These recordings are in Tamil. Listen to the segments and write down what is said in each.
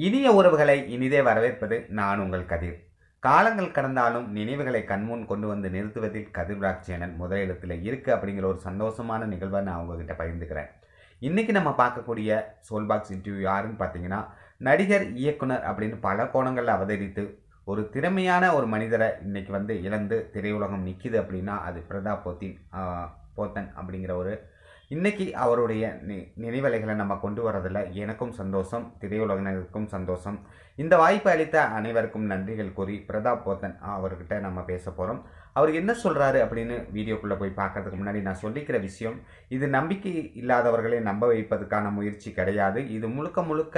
இனிய உறவுகளை இனிதே வரவேற்பது நான் உங்கள் கதிர். காலங்கள் கடந்தாலும் நினைவுகளை கண்முன் கொண்டு வந்து நிறுத்துவதில் கதிர்ராஜ் சேனல் முதலிடத்தில் இருக்குது அப்படிங்கிற ஒரு சந்தோஷமான நிகழ்வை நான் உங்ககிட்ட பகிர்ந்துக்கிறேன். இன்றைக்கி நம்ம பார்க்கக்கூடிய சோல்பாக்ஸ் இன்டர்வியூ யாருன்னு பார்த்தீங்கன்னா, நடிகர், இயக்குனர் அப்படின்னு பல கோணங்களில் அவதரித்து ஒரு திறமையான ஒரு மனிதரை இன்றைக்கி இழந்து திரையுலகம் நிற்கிது அப்படின்னா அது பிரதாப் போத்தன் அப்படிங்கிற ஒரு இன்றைக்கி அவருடைய நினைவலைகளை நம்ம கொண்டு வரதில் எனக்கும் சந்தோஷம், திரையுலகினருக்கும் சந்தோஷம். இந்த வாய்ப்பு அளித்த அனைவருக்கும் நன்றிகள் கூறி பிரதாப் போத்தன் அவர்கிட்ட நம்ம பேச போகிறோம். அவர் என்ன சொல்கிறாரு அப்படின்னு வீடியோக்குள்ளே போய் பார்க்கறதுக்கு முன்னாடி நான் சொல்லிக்கிற விஷயம், இது நம்பிக்கை இல்லாதவர்களை நம்ப வைப்பதற்கான முயற்சி கிடையாது. இது முழுக்க முழுக்க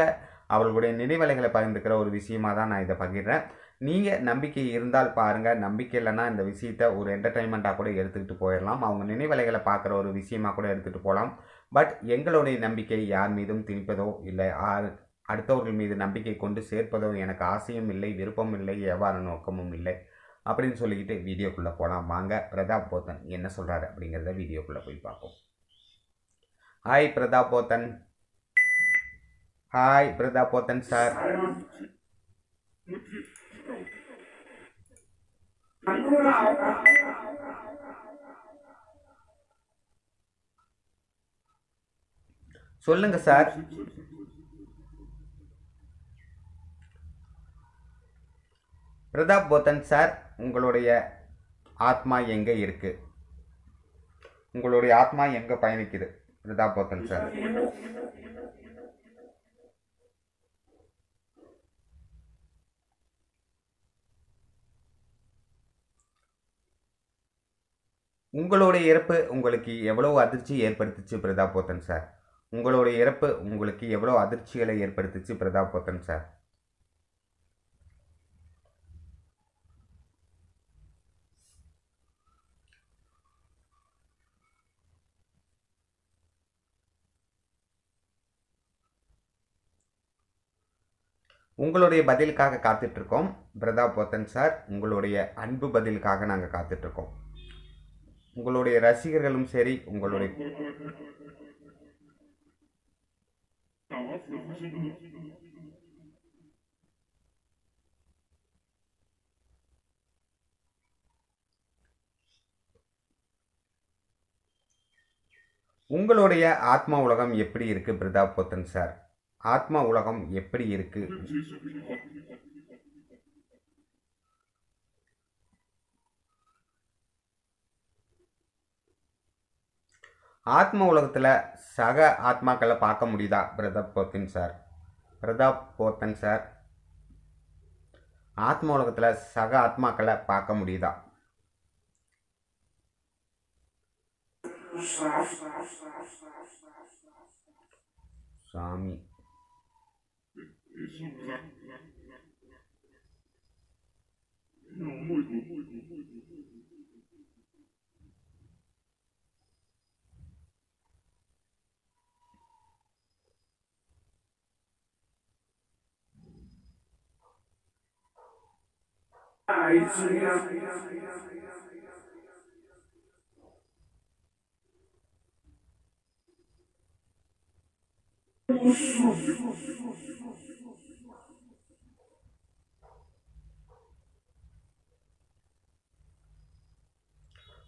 அவர்களுடைய நினைவலைகளை பகிர்ந்துக்கிற ஒரு விஷயமாக தான் நான் இதை பகிர்றேன். நீங்கள் நம்பிக்கை இருந்தால் பாருங்கள், நம்பிக்கை இல்லைன்னா இந்த விஷயத்தை ஒரு என்டர்டைன்மெண்ட்டாக கூட எடுத்துக்கிட்டு போயிடலாம். அவங்க நினைவலைகளை பார்க்குற ஒரு விஷயமாக கூட எடுத்துகிட்டு போகலாம். பட் எங்களுடைய நம்பிக்கை யார் மீதும் திணிப்பதோ இல்லை அடுத்தவர்கள் மீது நம்பிக்கை கொண்டு சேர்ப்பதோ எனக்கு ஆசையும் இல்லை, விருப்பம் இல்லை, எவ்வாறு நோக்கமும் இல்லை அப்படின்னு சொல்லிக்கிட்டு வீடியோக்குள்ளே போகலாம். வாங்க பிரதாப் போத்தன் என்ன சொல்கிறாரு அப்படிங்கிறத வீடியோக்குள்ளே போய் பார்ப்போம். Hi Pratap Pothen. Hi Pratap Pothen sir. சொல்லுங்க சார். பிரதாப் போத்தன் சார், உங்களுடைய ஆத்மா எங்கே இருக்கு? உங்களுடைய ஆத்மா எங்கே பயணிக்குது பிரதாப் போத்தன் சார்? உங்களுடைய இறப்பு உங்களுக்கு எவ்வளவு அதிர்ச்சி ஏற்படுத்துச்சு பிரதாப் போத்தன் சார்? உங்களுடைய இறப்பு உங்களுக்கு எவ்வளோ அதிர்ச்சிகளை ஏற்படுத்துச்சு பிரதாப் போத்தன் சார்? உங்களுடைய பதிலுக்காக காத்துட்ருக்கோம் பிரதாப் போத்தன் சார். உங்களுடைய அன்பு பதிலுக்காக நாங்கள் காத்துட்ருக்கோம். உங்களுடைய ரசிகர்களும் சரி, உங்களுடைய உங்களுடைய ஆத்மா உலகம் எப்படி இருக்கு பிரதாப் போத்தன் சார்? ஆத்மா உலகம் எப்படி இருக்கு? ஆத்ம உலகத்தில் சக ஆத்மாக்களை பார்க்க முடியுதா பிரதாப் போத்தன் சார்? பிரதாப் போத்தன் சார், ஆத்ம உலகத்தில் சக ஆத்மாக்களை பார்க்க முடியுதா? சாமி,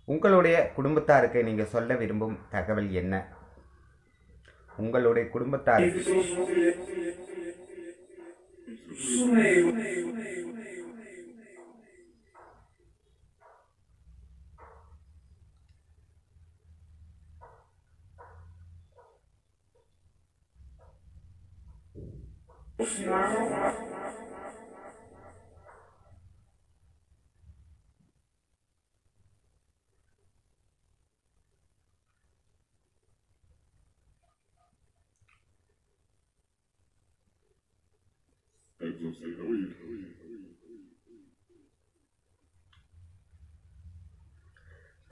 உங்களுடைய குடும்பத்தாருக்கு நீங்க சொல்ல விரும்பும் தகவல் என்ன? உங்களுடைய குடும்பத்தாருக்கு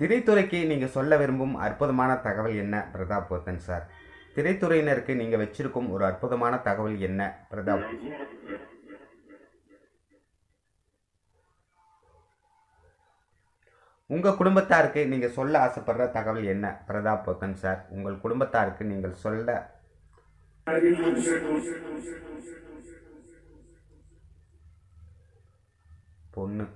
திரைத்துறைக்கு நீங்க சொல்ல விரும்பும் அற்புதமான தகவல் என்ன பிரதாப் போத்தன் சார்? திரைத்துறையினருக்கு நீங்கள் வச்சிருக்கும் ஒரு அற்புதமான தகவல் என்ன பிரதாப்? உங்கள் குடும்பத்தாருக்கு நீங்கள் சொல்ல ஆசைப்படுற தகவல் என்ன பிரதாப் போத்தன் சார்? உங்கள் குடும்பத்தாருக்கு நீங்கள் சொல்ல பொண்ணு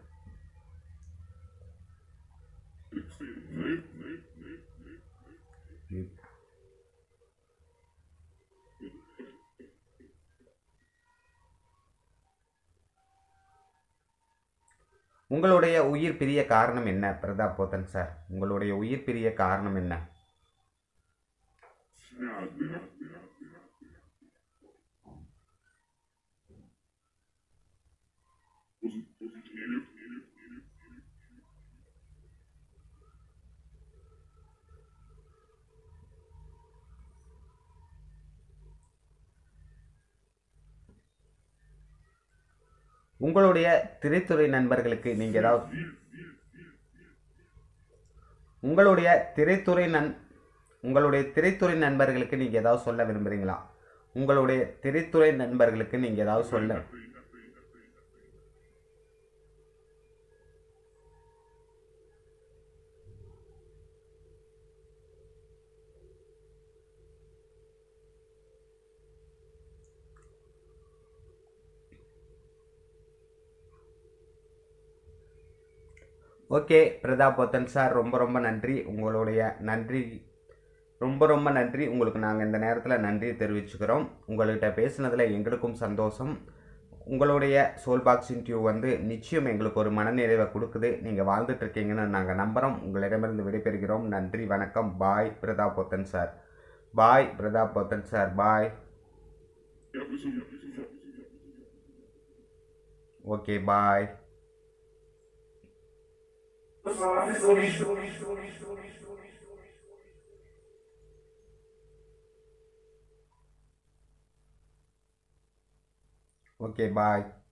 உங்களுடைய உயிர் பிரிய காரணம் என்ன பிரதாப் போத்தன் சார்? உங்களுடைய உயிர் பிரிய காரணம் என்ன? உங்களுடைய திரைத்துறை நண்பர்களுக்கு நீங்க ஏதாவது உங்களுடைய திரைத்துறை நண்பர்களுக்கு நீங்க ஏதாவது சொல்ல விரும்புறீங்களா? உங்களுடைய திரைத்துறை நண்பர்களுக்கு நீங்க ஏதாவது சொல்ல ஓகே பிரதாப் போத்தன் சார், ரொம்ப ரொம்ப நன்றி. உங்களுடைய நன்றி ரொம்ப நன்றி. உங்களுக்கு நாங்கள் இந்த நேரத்தில் நன்றி தெரிவிச்சுக்கிறோம். உங்கள்கிட்ட பேசுனதில் எங்களுக்கும் சந்தோஷம். உங்களுடைய சோல் பாக்ஸ் இன்டர்வியூ நிச்சயம் எங்களுக்கு ஒரு மனநிறைவை கொடுக்குது. நீங்கள் வாழ்ந்துட்டுருக்கீங்கன்னு நாங்கள் நம்புகிறோம். உங்களிடமிருந்து விடைபெறுகிறோம். நன்றி, வணக்கம். பாய் பிரதாப் போத்தன் சார். பாய் பிரதாப் போத்தன் சார். பாய். ஓகே, பாய். Okay, bye.